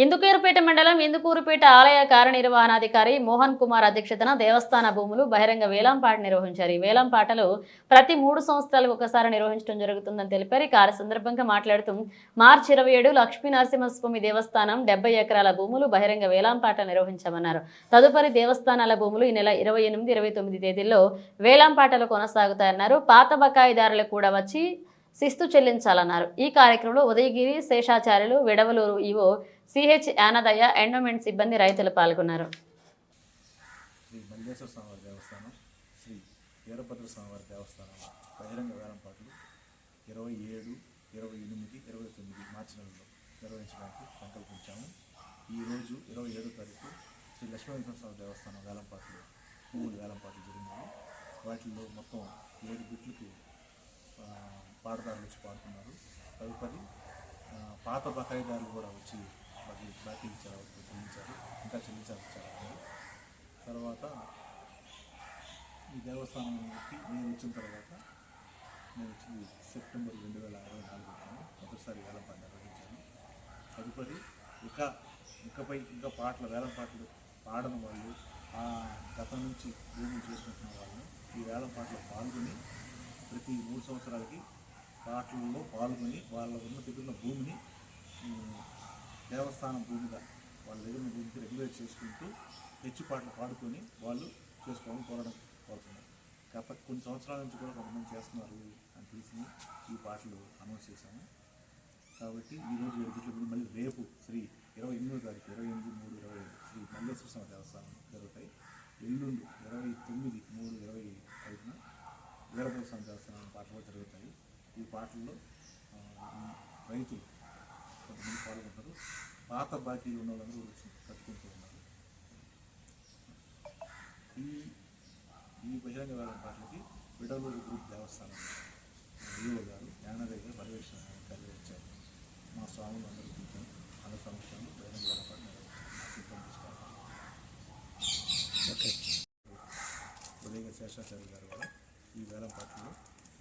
ఇందుకూరుపేట మండలం ఇందుకూరుపేట ఆలయ కార్యనిర్వహణాధికారి మోహన్ కుమార్ అధ్యక్షతన దేవస్థాన భూములు బహిరంగ వేలంపాట నిర్వహించారు. ఈ వేలంపాటలు ప్రతి 3 సంవత్సరాలకు ఒకసారి నిర్వహించడం జరుగుతుందని తెలిపారు. ఈ కార్య సందర్భంగా మాట్లాడుతూ మార్చి 27 లక్ష్మీ నరసింహస్వామి దేవస్థానం 70 ఎకరాల భూములు బహిరంగ వేలంపాట నిర్వహించామన్నారు. తదుపరి దేవస్థానాల భూములు ఈ నెల 28, 29 తేదీల్లో వేలంపాటలు కొనసాగుతాయన్నారు. పాత బకాయిదారులకు కూడా వచ్చి శిస్తు చెల్లించాలన్నారు. ఈ కార్యక్రమంలో Udayagiri Seshacharyulu, Vidavaluru EO CH Yanadaiah, endowment సిబ్బంది, రైతులు పాల్గొన్నారు. శ్రీ మల్లేశ్వర స్వామివారి దేవస్థానం, శ్రీ వీరభద్ర స్వామివారి దేవస్థానం బహిరంగ వేలంపాటలు 27, 28, 29 మార్చి నెలలో నిర్వహించడానికి సంకల్పించాము. ఈరోజు 27వ తారీఖు శ్రీ లక్ష్మీనరసింహస్వామి దేవస్థానం వేలంపాటలు భూములు వేలంపాటలు జరిగినాయి. వాటిల్లో మొత్తం 7 బిట్లకు పాటదారులు వచ్చి పాడుతున్నారు. తదుపరి పాత బకాయిదారులు కూడా వచ్చి బాకీ చెల్లించారు, ఇంకా చెల్లించాల్సి చాలా ఉంది. తర్వాత ఈ దేవస్థానానికి నేను వచ్చిన తర్వాత నేను వచ్చింది సెప్టెంబర్ 2024 వచ్చాను. మొదటిసారి వేలంపాట నిర్వహించాను. తదుపరి ఇకపై ఇంకా వేలం పాటలు పాడని వాళ్ళు, గతం నుంచి భూములు చేసుకుంటున్న వాళ్ళు ఈ వేలం పాటలో పాల్గొని ప్రతి 3 సంవత్సరాలకి పాటలలో పాల్గొని వాళ్ళ ఉన్న దగ్గర భూమిని దేవస్థానం భూమిగా వాళ్ళ దగ్గర ఉన్న భూమికి రెగ్యులేట్ చేసుకుంటూ హెచ్చు పాటలు పాడుకొని వాళ్ళు చేసుకోవాలని కోరుతున్నారు. గత కొన్ని సంవత్సరాల నుంచి కూడా కొంతమంది చేస్తున్నారు అని తెలిసి ఈ పాటలు అనౌన్స్ చేశాము. కాబట్టి ఈరోజు 7 బిట్ల మళ్ళీ రేపు శ్రీ 28వ తారీఖు 28, 3, 25 శ్రీ మల్లేశ్వర స్వామి దేవస్థానం జరుగుతాయి. ఎల్లుండి 29, 3, 25న వీరభద్ర స్వామి దేవస్థానం పాటలు జరుగుతాయి. ఈ పాటల్లో రైతులు కొంతమంది పాల్గొంటారు. పాత బాకీలు ఉన్న వాళ్ళందరూ వచ్చి కట్టుకుంటూ ఉన్నారు. ఈ బహిరంగ వేలం పాటలకి విడవలూరు గ్రూప్ దేవస్థానం ఈవో గారు, యానదయ్య గారు పర్యవేక్షణ వచ్చారు. మా స్వాములు అందరూ కూర్చొని అందరి సమక్షంలో బహిరంగ వేలం పాట ఉదయగిరి శేషాచార్య గారు కూడా ఈ వేలం పాటల్లో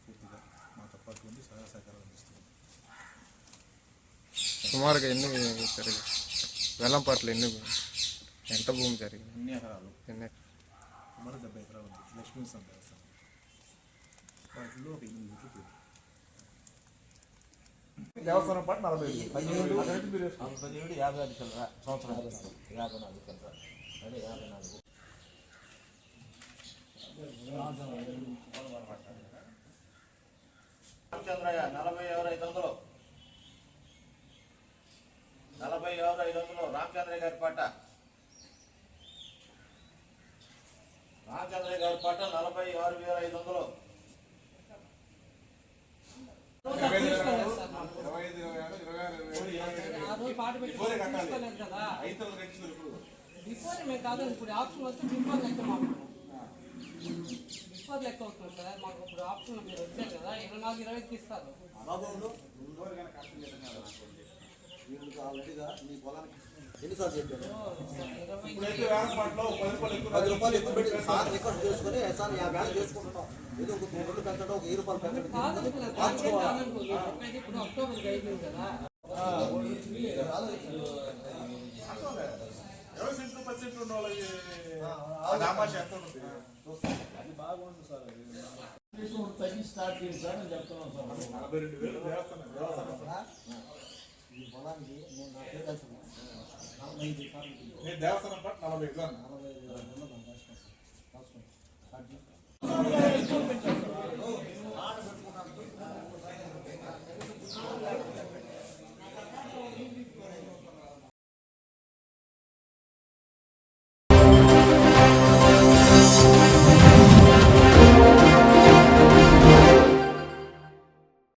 పూర్తిగా మాతో పాటు ఉండి సహాయ సహకారాలు అందిస్తున్నారు. సుమారుగా ఎన్ని వేలంపాట్లు ఎంత భూమి జరిగింది? ఎన్ని ఎకరాలు? సుమారు 70 ఎకరాలు ఉంది. లక్ష్మీనరసింహ దేవస్థానం వాటిలో ఒక 8 బిట్లు పోయింది. దేవస్థానం పాటు 40 55 సంవత్సరాలు 54 అదే 54 రామచంద్రయ్య 40,500 రామచంద్రయ్య గారి పాట 46,500 బిఫోర్ మేము కాదు, ఇప్పుడు ఆప్షన్ వస్తే బిఫోర్ లెక్క మాకు బిఫోర్ లెక్క అవుతుంది సార్. మాకు ఇప్పుడు ఆప్షన్ మీరు వచ్చారు కదా, 24, 25 ఇస్తారు. ఎన్నిసార్లు చెప్పారు? 10 రూపాయలు ఎక్కువ పెట్టి సార్ రికార్డ్ చేసుకుని సార్ 50 చేసుకుంటున్నాం. ఏదో ఒక 2 రూపాయలు పెంచడం, ఒక 10 రూపాయలు పెంచడం. ఇప్పుడు అక్టోబర్ అయిపోయింది కదా. 20% ఉన్న వాళ్ళకి అది బాగుంది సార్. తగ్గి స్టార్ట్ చేయండి సార్ అని చెప్తున్నాం సార్. 42,000 దేవస్థానం పాటు 45